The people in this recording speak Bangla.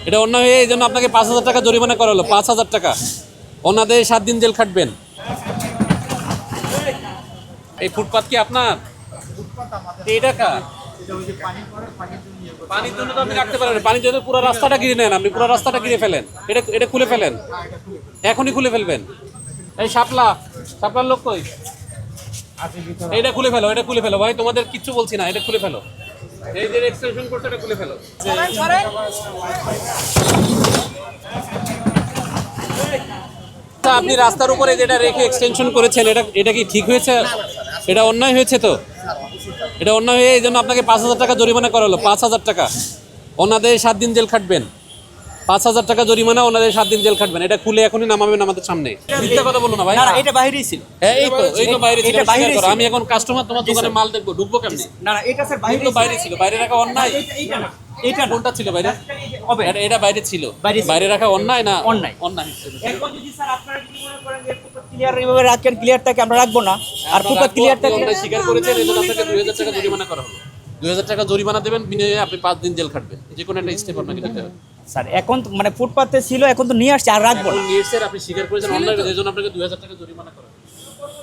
এটা অন্যায় হয়ে এই জন্য আপনাকে 5,000 টাকা জরিমানা করা হলো। 5,000 টাকা ওনাদের 7 দিন জেল খাটবেন। এই ফুটপাত কি আপনার? এটা কার? পানির জন্য তো আপনি রাখতে পারেন। পানির জন্য পুরো রাস্তাটা ঘিরে নেন, আপনি পুরো রাস্তাটা ঘিরে ফেলেন। এটা খুলে ফেলেন, এখনই খুলে ফেলবেন। এই শাপলার লোক কই? এটা খুলে ফেলো, এটা খুলে ফেলো ভাই, তোমাদের কিচ্ছু বলছি না, এটা খুলে ফেলো। এই যে এক্সটেনশন করছে এটা খুলে ফেলো। আপনি রাস্তার উপরে যেটা রেখে এক্সটেনশন করেছেন, এটা কি ঠিক হয়েছে? এটা অন্যায় হয়েছে তো। এটা অন্যায় হয়ে এই জন্য আপনাকে 5,000 টাকা জরিমানা করা হলো। 5,000 টাকা ওনাদের 7 দিন জেল খাটবেন। 5,000 টাকা জরিমানা, ওনাদের 7 দিন জেল খাটবেন। এটা খুলে এখনই নামাবেন আমাদের সামনে। মিথ্যা কথা বলো না ভাই। না এটা বাইরেই ছিল। হ্যাঁ এই তো বাইরে ছিল। আমি এখন কাস্টমার, তোমার দোকানে মাল দেখবো, ঢুকবো কেমনে? না এটা স্যার বাইরে ছিল। বাইরে রাখা অন্যায়। এইটা কোনটা ছিল বাইরে? এটা বাইরে ছিল। বাইরে রাখা অন্যায় না? অন্যায়। অন্যায়। এখন যদি স্যার আপনারা কি মনে করেন যে ফুটপাত ক্লিয়ার এইভাবে রাখেন, ক্লিয়ারটাকে আমরা রাখবো না, আর ফুটপাত ক্লিয়ারটাকে অন্যায় স্বীকার করেছেন, এই জন্য আপনাকে 2,000 টাকা জরিমানা করা হলো। 2,000 টাকা জরিমানা দেবেন, বিনিময়ে আপনি 5 দিন জেল খাটবেন। যে কোনো একটা স্টেপ আপনাকে নিতে হবে। স্যার এখন তো মানে ফুটপাতে ছিল, এখন তো নিয়ে আসছে, আর রাখবো না। নিয়ে এসে আপনি স্বীকার করেছেন অন্যায়, এই জন্য আপনাকে 2,000 টাকা জরিমানা করা হলো।